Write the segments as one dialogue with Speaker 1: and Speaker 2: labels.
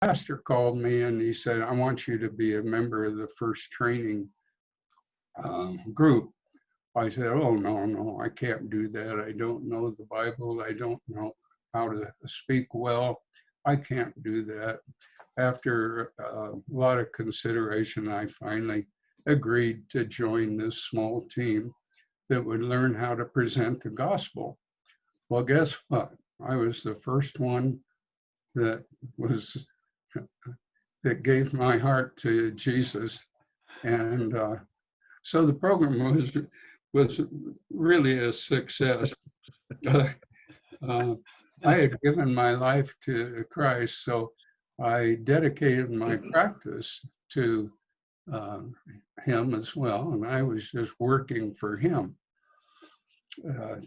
Speaker 1: pastor called me and he said, I want you to be a member of the first training group. I said, oh, no, I can't do that. I don't know the Bible. I don't know how to speak well. I can't do that. After a lot of consideration, I finally agreed to join this small team that would learn how to present the gospel. Well, guess what? I was the first one that gave my heart to Jesus. And so the program was really a success. I had given my life to Christ, so I dedicated my practice to him as well, and I was just working for him.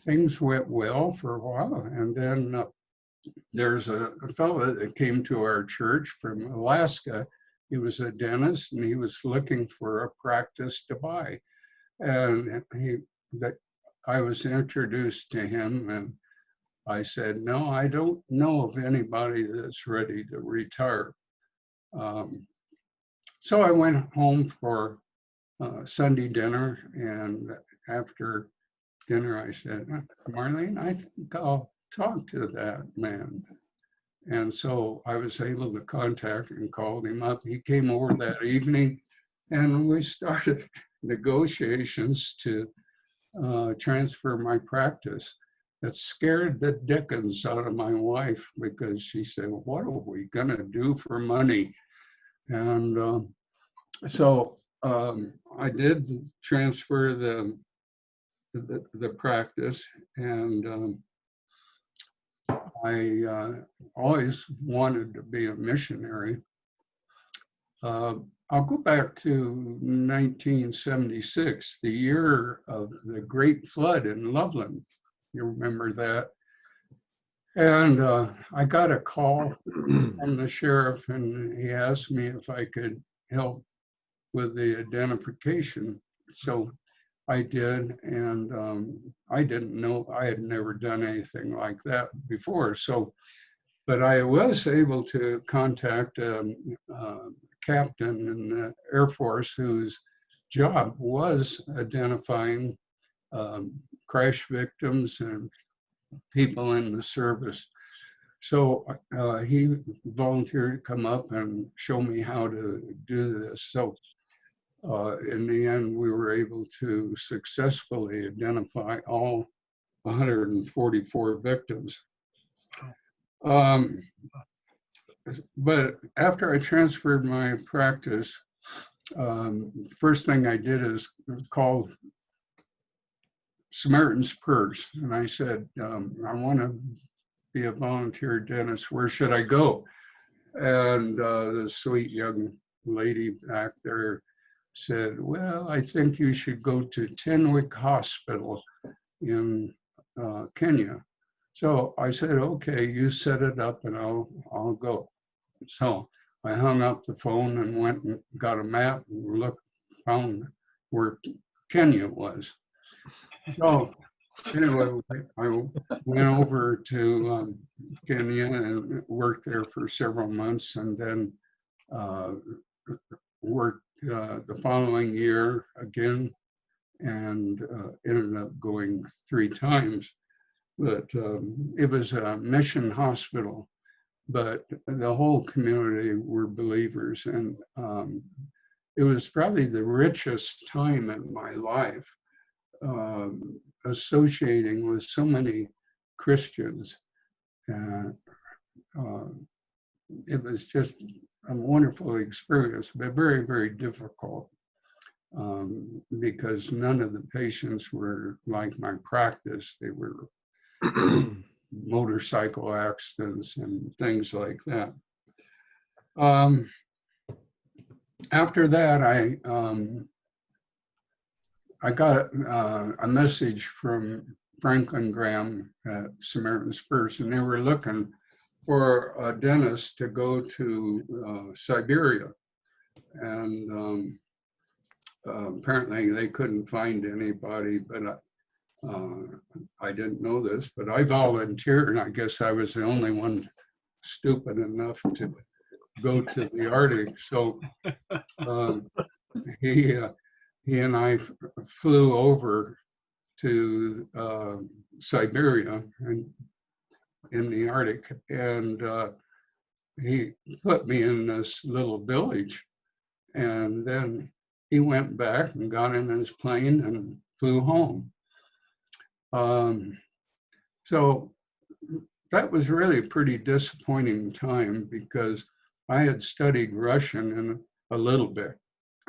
Speaker 1: Things went well for a while, and then there's a fellow that came to our church from Alaska. He was a dentist, and he was looking for a practice to buy. And I was introduced to him, and I said, no, I don't know of anybody that's ready to retire. So I went home for Sunday dinner, and after dinner I said, Marlene, I think I'll talk to that man. And so I was able to contact and called him up. He came over that evening, and we started negotiations to transfer my practice. That scared the dickens out of my wife, because she said, what are we gonna do for money? And so I did transfer the practice, and I always wanted to be a missionary. I'll go back to 1976, the year of the Great Flood in Loveland. You remember that? And I got a call from the sheriff, and he asked me if I could help with the identification. So I did, and I didn't know, I had never done anything like that before. So, but I was able to contact a captain in the Air Force whose job was identifying crash victims and people in the service. So he volunteered to come up and show me how to do this. So in the end, we were able to successfully identify all 144 victims. But after I transferred my practice, first thing I did is call Samaritans Purse, and I said, I want to be a volunteer dentist. Where should I go? And the sweet young lady back there said, well, I think you should go to Tenwick Hospital in Kenya. So I said, okay, you set it up and I'll go. So I hung up the phone and went and got a map and found where Kenya was. So anyway, I went over to Kenya and worked there for several months, and then worked the following year again, and ended up going 3 times. But it was a mission hospital, but the whole community were believers, and it was probably the richest time in my life, associating with so many Christians. It was just a wonderful experience, but very, very difficult, because none of the patients were like my practice. They were motorcycle accidents and things like that. After that, I got a message from Franklin Graham at Samaritans Purse, and they were looking for a dentist to go to Siberia. And apparently they couldn't find anybody, but I didn't know this, but I volunteered, and I guess I was the only one stupid enough to go to the Arctic. So um, he and I flew over to Siberia and in the Arctic, and he put me in this little village, and then he went back and got in his plane and flew home. So that was really a pretty disappointing time because I had studied Russian in a little bit,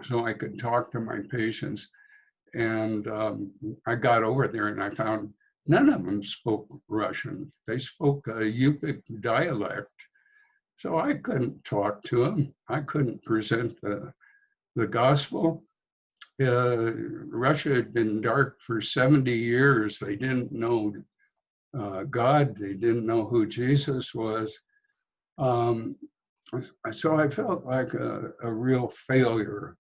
Speaker 1: so I could talk to my patients. And I got over there and I found none of them spoke Russian. They spoke a Yupik dialect. So I couldn't talk to them. I couldn't present the gospel. Russia had been dark for 70 years. They didn't know God. They didn't know who Jesus was. So I felt like a real failure.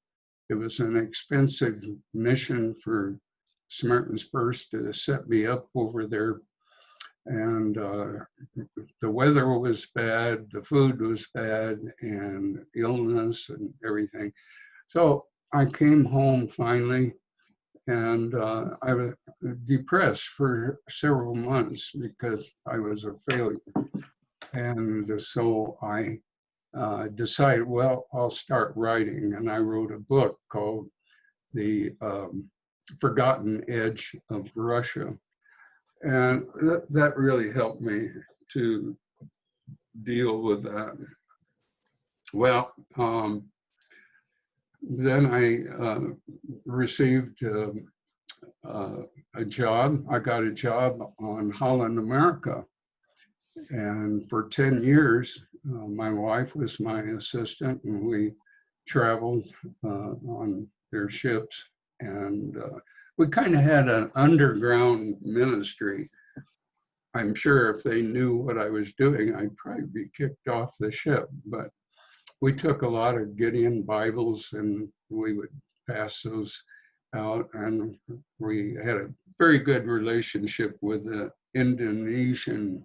Speaker 1: It was an expensive mission for Samaritans Purse to set me up over there. And the weather was bad, the food was bad, and illness and everything. So I came home finally, and I was depressed for several months because I was a failure. And so I decided, well, I'll start writing. And I wrote a book called The Forgotten Edge of Russia. And that really helped me to deal with that. Well, then I received a job. I got a job on Holland America. And for 10 years, my wife was my assistant, and we traveled on their ships. And we kind of had an underground ministry. I'm sure if they knew what I was doing, I'd probably be kicked off the ship. But we took a lot of Gideon Bibles and we would pass those out. And we had a very good relationship with the Indonesian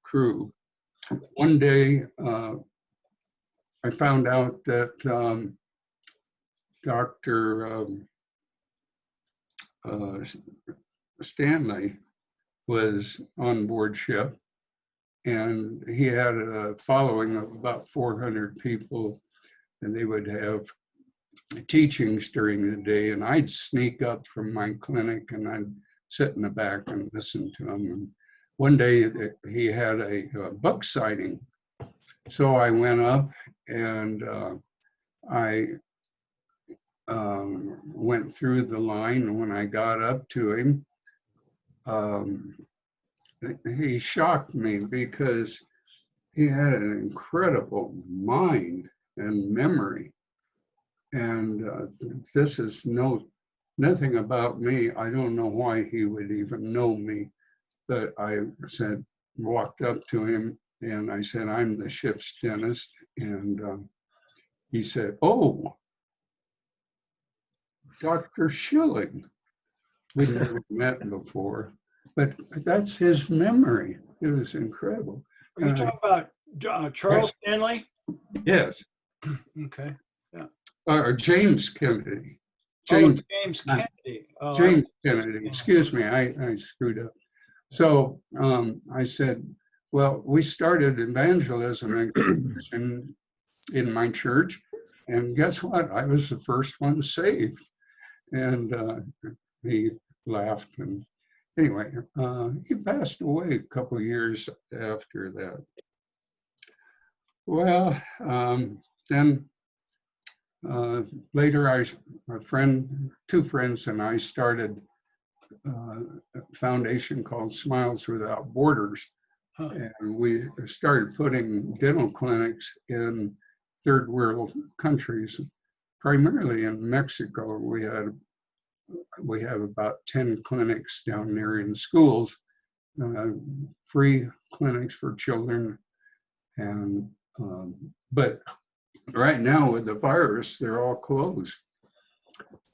Speaker 1: crew. One day, I found out that Dr. Stanley was on board ship, and he had a following of about 400 people, and they would have teachings during the day, and I'd sneak up from my clinic and I'd sit in the back and listen to him. And one day he had a book signing, so I went up and I went through the line, and when I got up to him, he shocked me because he had an incredible mind and memory. And this is nothing about me. I don't know why he would even know me, but I walked up to him and I said, I'm the ship's dentist. And he said, oh, Dr. Schilling. We'd never met before, but that's his memory. It was incredible.
Speaker 2: Are you talking about Charles Stanley?
Speaker 1: Yes.
Speaker 2: Okay. Yeah.
Speaker 1: Or James Kennedy.
Speaker 2: James Kennedy.
Speaker 1: James Kennedy. Excuse me, I screwed up. So I said, well, we started evangelism in my church, and guess what? I was the first one saved. And he laughed. And anyway, he passed away a couple of years after that. Well, then later, two friends and I started a foundation called Smiles Without Borders. And we started putting dental clinics in third world countries, primarily in Mexico. We have about 10 clinics down there in schools, free clinics for children. And but right now with the virus, they're all closed.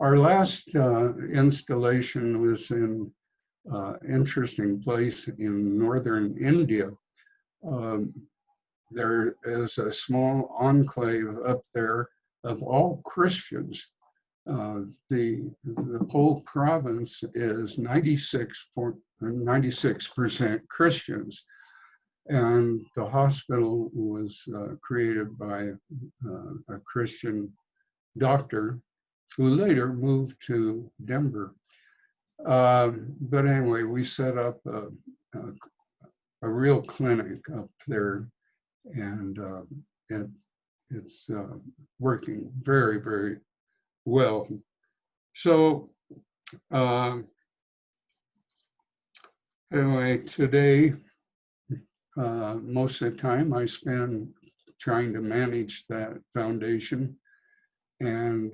Speaker 1: Our last installation was in an interesting place in northern India. there is a small enclave up there of all Christians. The whole province is 96% Christians. And the hospital was created by a Christian doctor who later moved to Denver. But anyway, we set up a real clinic up there, and it's working very, very well. So anyway, today, most of the time I spend trying to manage that foundation and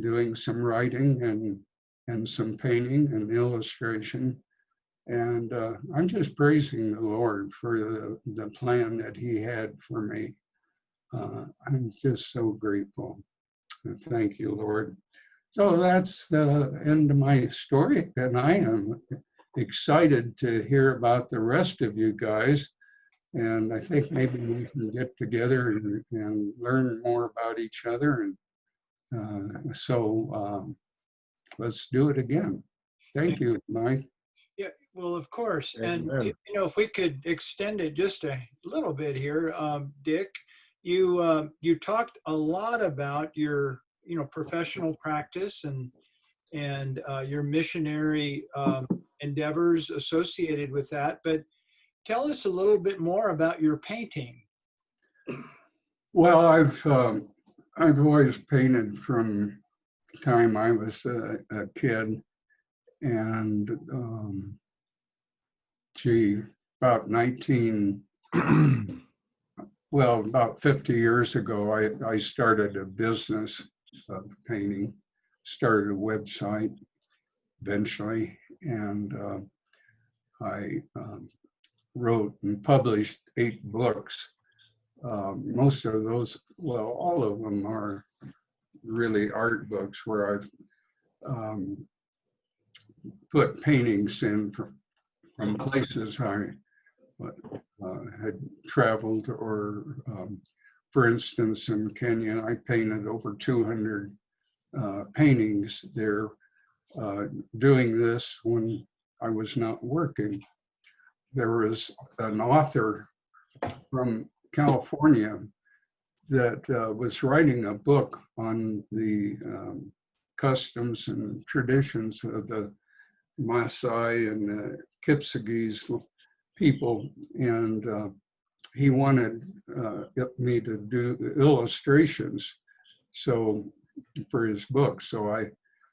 Speaker 1: doing some writing and some painting and illustration. And I'm just praising the Lord for the plan that he had for me. I'm just so grateful. Thank you, Lord. So that's the end of my story, and I am excited to hear about the rest of you guys. And I think maybe we can get together and learn more about each other. And so let's do it again. Thank you, Mike.
Speaker 2: Yeah, well, of course. And,
Speaker 3: Amen.
Speaker 2: if we could extend it just a little bit here, Dick, you talked a lot about your, professional practice and your missionary endeavors associated with that. But tell us a little bit more about your painting.
Speaker 1: Well, I've always painted from the time I was a kid, and about about 50 years ago, I started a business of painting, started a website eventually, and I wrote and published 8 books. Most of those, well, all of them are really art books where I've put paintings in from places I had traveled, or for instance, in Kenya, I painted over 200 paintings there doing this when I was not working. There was an author from California that was writing a book on the customs and traditions of the Maasai and the Kipsigis people, and he wanted me to do illustrations for his book. So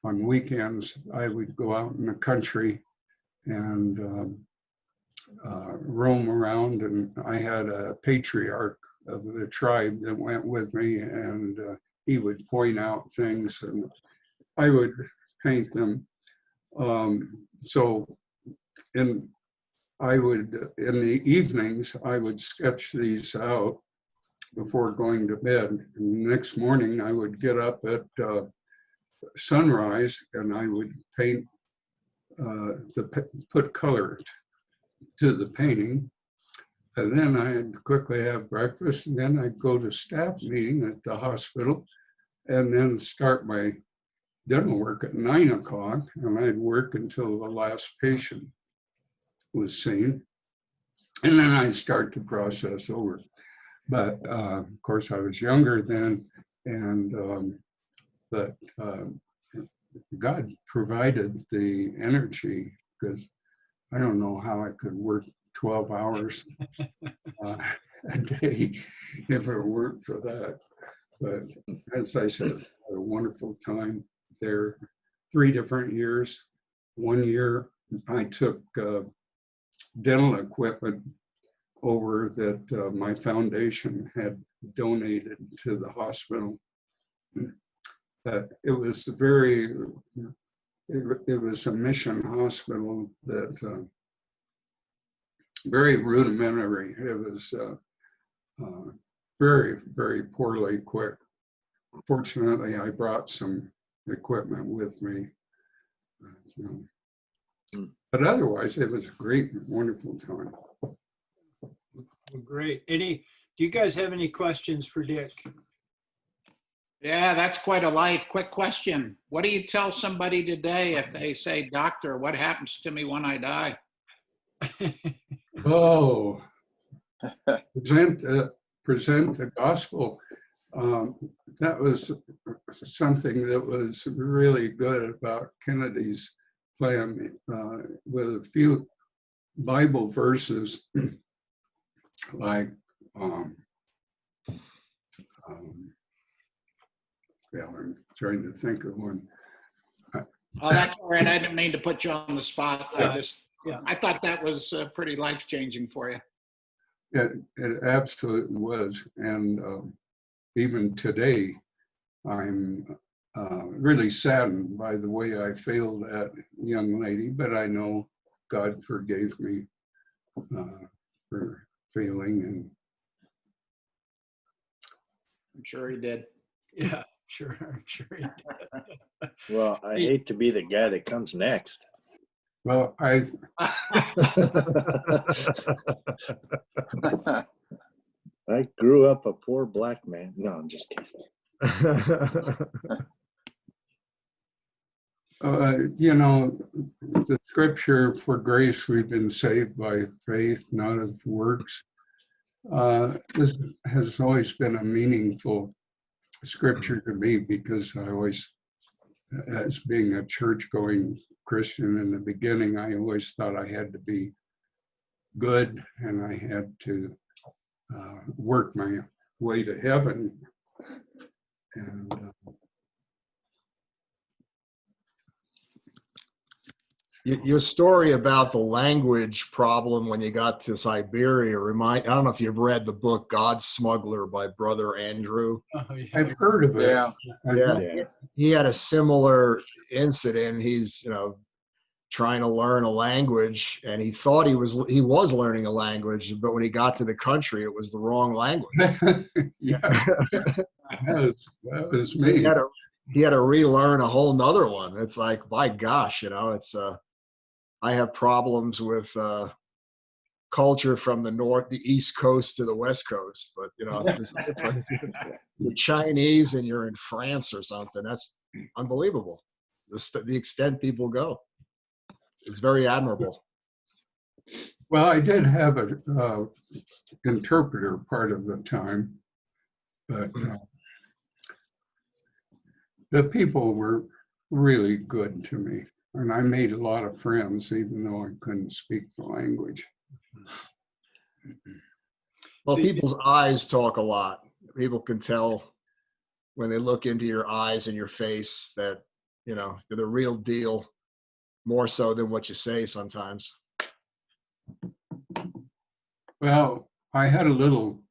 Speaker 1: on weekends, I would go out in the country and roam around, and I had a patriarch of the tribe that went with me, and he would point out things and I would paint them. In the evenings, I would sketch these out before going to bed. And the next morning, I would get up at sunrise and I would paint, put color to the painting. And then I'd quickly have breakfast, and then I'd go to staff meeting at the hospital, and then start my dental work at 9 o'clock, and I'd work until the last patient was seen. And then I'd start the process over. But of course, I was younger then, but God provided the energy, because I don't know how I could work 12 hours a day if it weren't for that. But as I said, I had a wonderful time there. 3 different years. 1 year I took dental equipment over that my foundation had donated to the hospital. It was it was a mission hospital that very rudimentary. It was very, very poorly equipped. Fortunately, I brought some equipment with me. But otherwise, it was a great, wonderful time.
Speaker 2: Well, great. Any Do you guys have any questions for Dick?
Speaker 3: Yeah, that's quite a light. Quick question. What do you tell somebody today if they say, doctor, what happens to me when I die?
Speaker 1: Oh, present the gospel. That was something that was really good about Kennedy's plan, with a few Bible verses like, well, I'm trying to think of one.
Speaker 3: Oh, that's all right. I didn't mean to put you on the spot.
Speaker 2: Yeah.
Speaker 3: I thought that was pretty life-changing for you.
Speaker 1: It absolutely was. And even today, I'm really saddened by the way I failed that young lady, but I know God forgave me for failing. And
Speaker 3: I'm sure he did.
Speaker 2: Yeah, sure. I'm sure he did.
Speaker 4: Well, I hate to be the guy that comes next.
Speaker 1: well,
Speaker 4: I grew up a poor black man. No, I'm just kidding.
Speaker 1: you know, the scripture, for grace we've been saved by faith, not of works, this has always been a meaningful scripture to me, because I always, as being a church-going Christian in the beginning, I always thought I had to be good and I had to work my way to heaven. And
Speaker 5: Your story about the language problem when you got to Siberia I don't know if you've read the book God Smuggler by Brother Andrew.
Speaker 2: Oh, yeah.
Speaker 1: I've heard of it.
Speaker 3: Yeah.
Speaker 5: Yeah. He had a similar incident. He's, trying to learn a language, and he thought he was learning a language, but when he got to the country, it was the wrong language.
Speaker 1: Yeah, that was me.
Speaker 5: He had to relearn a whole nother one. It's like, my gosh, it's I have problems with culture from the East Coast to the West Coast, but it's different. You're Chinese and you're in France or something. That's unbelievable. The extent people go. It's very admirable.
Speaker 1: Well, I did have a interpreter part of the time, but the people were really good to me. And I made a lot of friends, even though I couldn't speak the language.
Speaker 5: Well, people's eyes talk a lot. People can tell when they look into your eyes and your face that, you're the real deal, more so than what you say sometimes.
Speaker 1: Well, I had a little,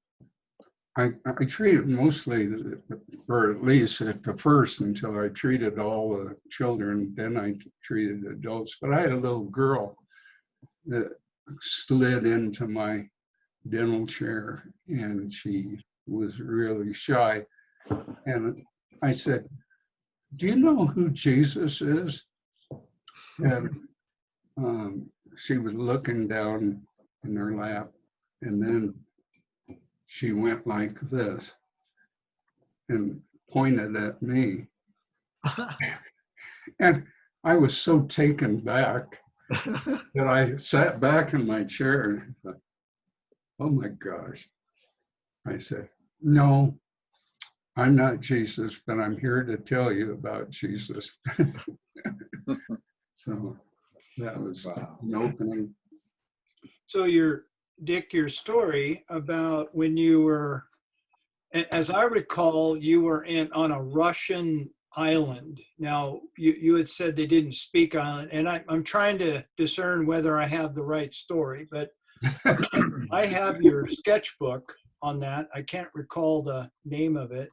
Speaker 1: I treated mostly, or at least at the first, until I treated all the children, then I treated adults. But I had a little girl that slid into my dental chair, and she was really shy. And I said, "Do you know who Jesus is?" And she was looking down in her lap, and then she went like this and pointed at me. And I was so taken back that I sat back in my chair and thought, oh my gosh. I said, no, I'm not Jesus, but I'm here to tell you about Jesus. So that was an opening.
Speaker 2: So Dick, your story about when you were, as I recall, you were on a Russian island. Now, you had said they didn't speak island, and I'm trying to discern whether I have the right story, but I have your sketchbook on that. I can't recall the name of it.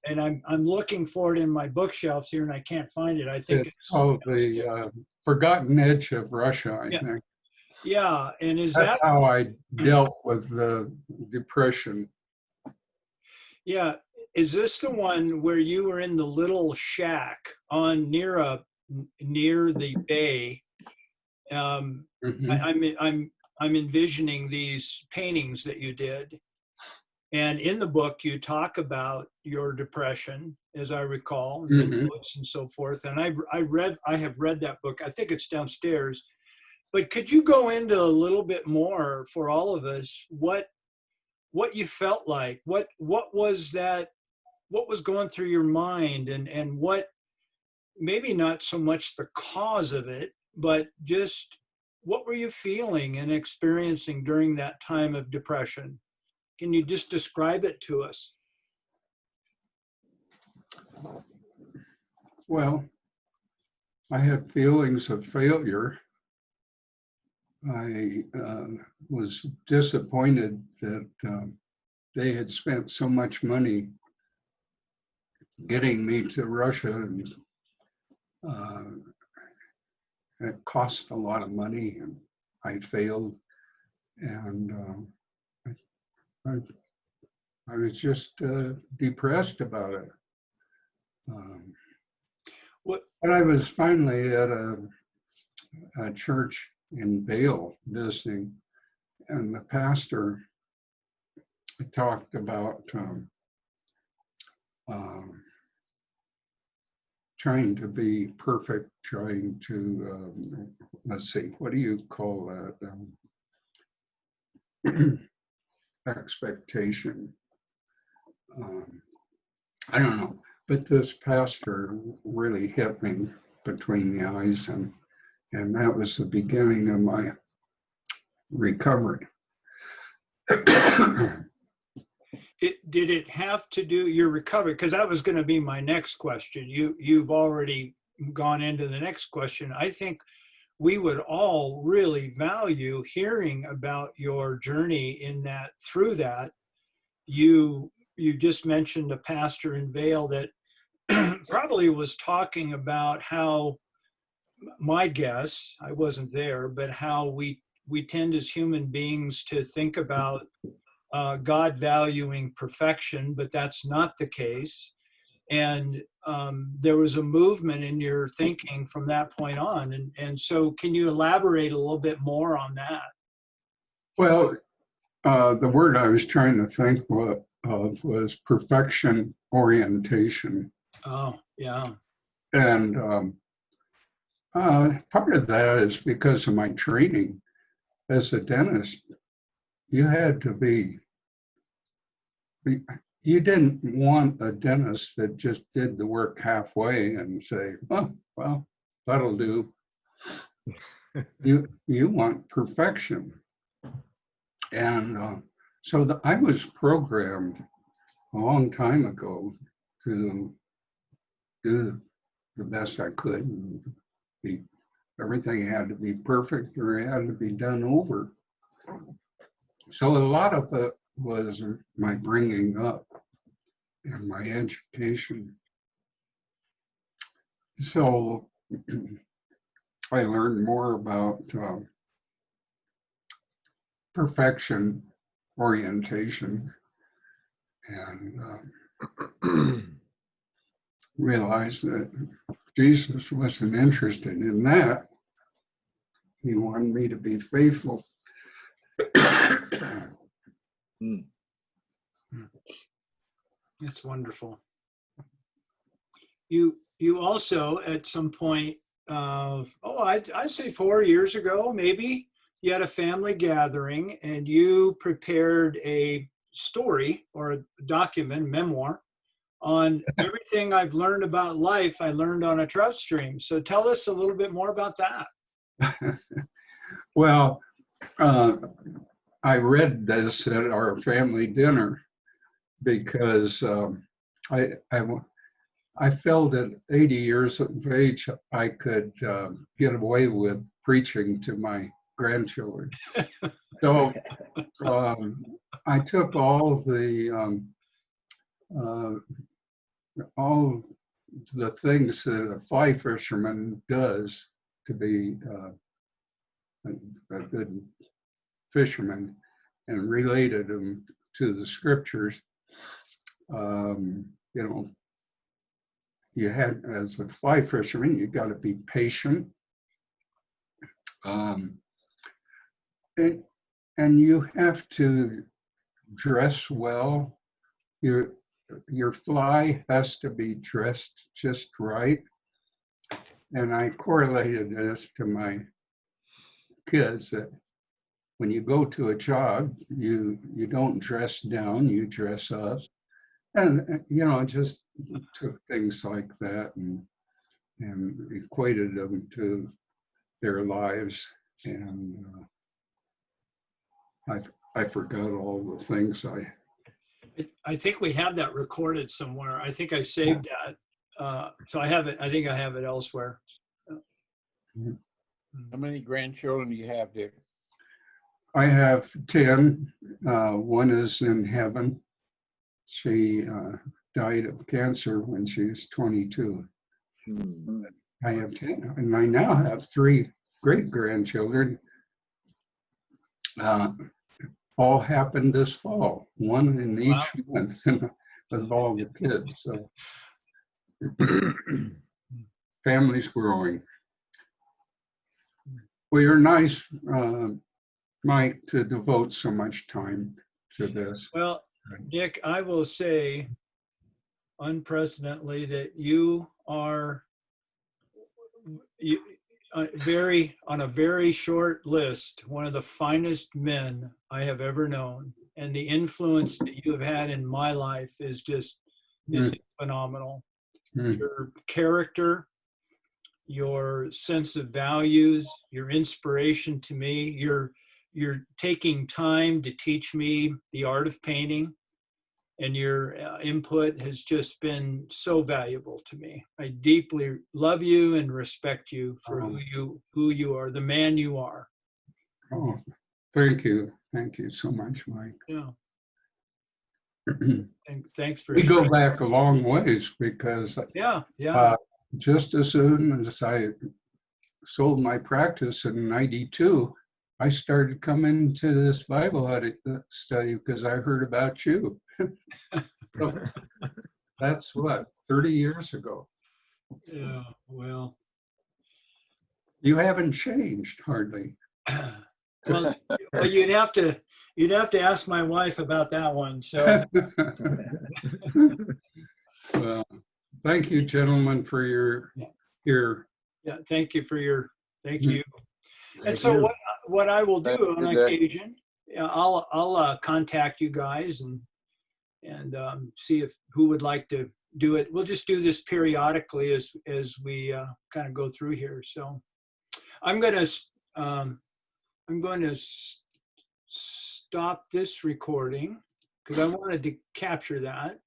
Speaker 2: And I'm looking for it in my bookshelves here, and I can't find it. I think it's
Speaker 1: the Forgotten Edge of Russia, I think.
Speaker 2: Yeah, and is
Speaker 1: That's
Speaker 2: that
Speaker 1: how I dealt with the depression?
Speaker 2: Yeah, is this the one where you were in the little shack near the bay?
Speaker 1: Mhm.
Speaker 2: I'm envisioning these paintings that you did. And in the book, you talk about your depression, as I recall, and the
Speaker 1: Mhm.
Speaker 2: notes and so forth. And I have read that book. I think it's downstairs. But could you go into a little bit more for all of us what you felt like? What was that? What was going through your mind, and what, maybe not so much the cause of it, but just what were you feeling and experiencing during that time of depression? Can you just describe it to us?
Speaker 1: Well, I had feelings of failure. I was disappointed that they had spent so much money getting me to Russia, and uh, it cost a lot of money, and I failed. And I, I was just depressed about it.
Speaker 2: What?
Speaker 1: But I was finally at a church in Vail visiting, and the pastor talked about trying to be perfect, trying to, let's see, what do you call that? Expectation. I don't know, but this pastor really hit me between the eyes, and that was the beginning of my recovery.
Speaker 2: Did it have to do your recovery? Because that was going to be my next question. You've already gone into the next question. I think we would all really value hearing about your journey in that, through that. You just mentioned a pastor in Vail that probably was talking about how, my guess, I wasn't there, but how we tend as human beings to think about God valuing perfection, but that's not the case. And there was a movement in your thinking from that point on. And so can you elaborate a little bit more on that?
Speaker 1: Well, the word I was trying to think of was perfection orientation.
Speaker 2: Oh, yeah.
Speaker 1: And part of that is because of my training as a dentist. You had to you didn't want a dentist that just did the work halfway and say, oh, well, that'll do. You want perfection. And so I was programmed a long time ago to do the best I could. And everything had to be perfect, or it had to be done over. So a lot of it was my bringing up and my education. So I learned more about perfection orientation, and realized that Jesus wasn't interested in that. He wanted me to be faithful.
Speaker 2: That's wonderful. You also at some point I'd say 4 years ago, maybe, you had a family gathering and you prepared a story or a document, memoir, on everything I've learned about life I learned on a trout stream. So tell us a little bit more about that.
Speaker 1: Well, I read this at our family dinner because I felt at 80 years of age I could get away with preaching to my grandchildren. So I took all the things that a fly fisherman does to be a good fisherman, and related them to the scriptures. You know, you had, as a fly fisherman, you got to be patient. And you have to dress well. Your fly has to be dressed just right. And I correlated this to my kids that when you go to a job, you don't dress down, you dress up. And, just took things like that and equated them to their lives. And I forgot all the things
Speaker 2: I think we have that recorded somewhere. I think I saved that. So I have it. I think I have it elsewhere.
Speaker 6: How many grandchildren do you have, Dick?
Speaker 1: I have 10. One is in heaven. She died of cancer when she was 22.
Speaker 4: Hmm.
Speaker 1: I have 10, and I now have 3 great-grandchildren. All happened this fall, one in each month with all the kids. So family's growing. Well, you're nice, Mike, to devote so much time to this.
Speaker 2: Well, Dick, I will say unprecedentedly that you are on a very short list, one of the finest men I have ever known. And the influence that you have had in my life is just phenomenal. Your character, your sense of values, your inspiration to me, you're taking time to teach me the art of painting, and your input has just been so valuable to me. I deeply love you and respect you for who you are, the man you are.
Speaker 1: Oh, thank you. Thank you so much, Mike.
Speaker 2: Yeah. And thanks for
Speaker 1: We go
Speaker 2: sharing.
Speaker 1: back a long ways because
Speaker 2: Yeah.
Speaker 1: just as soon as I sold my practice in '92, I started coming to this Bible study because I heard about you. So that's what, 30 years ago.
Speaker 2: Yeah. Well,
Speaker 1: You haven't changed hardly.
Speaker 2: well, you'd have to ask my wife about that one. So
Speaker 1: Well, thank you, gentlemen, for your ear.
Speaker 2: yeah, thank you.
Speaker 5: Thank
Speaker 2: And so
Speaker 5: you.
Speaker 2: what I will do on
Speaker 6: Good day.
Speaker 2: occasion, I'll contact you guys and see if who would like to do it. We'll just do this periodically as we kind of go through here. So I'm going to stop this recording because I wanted to capture that.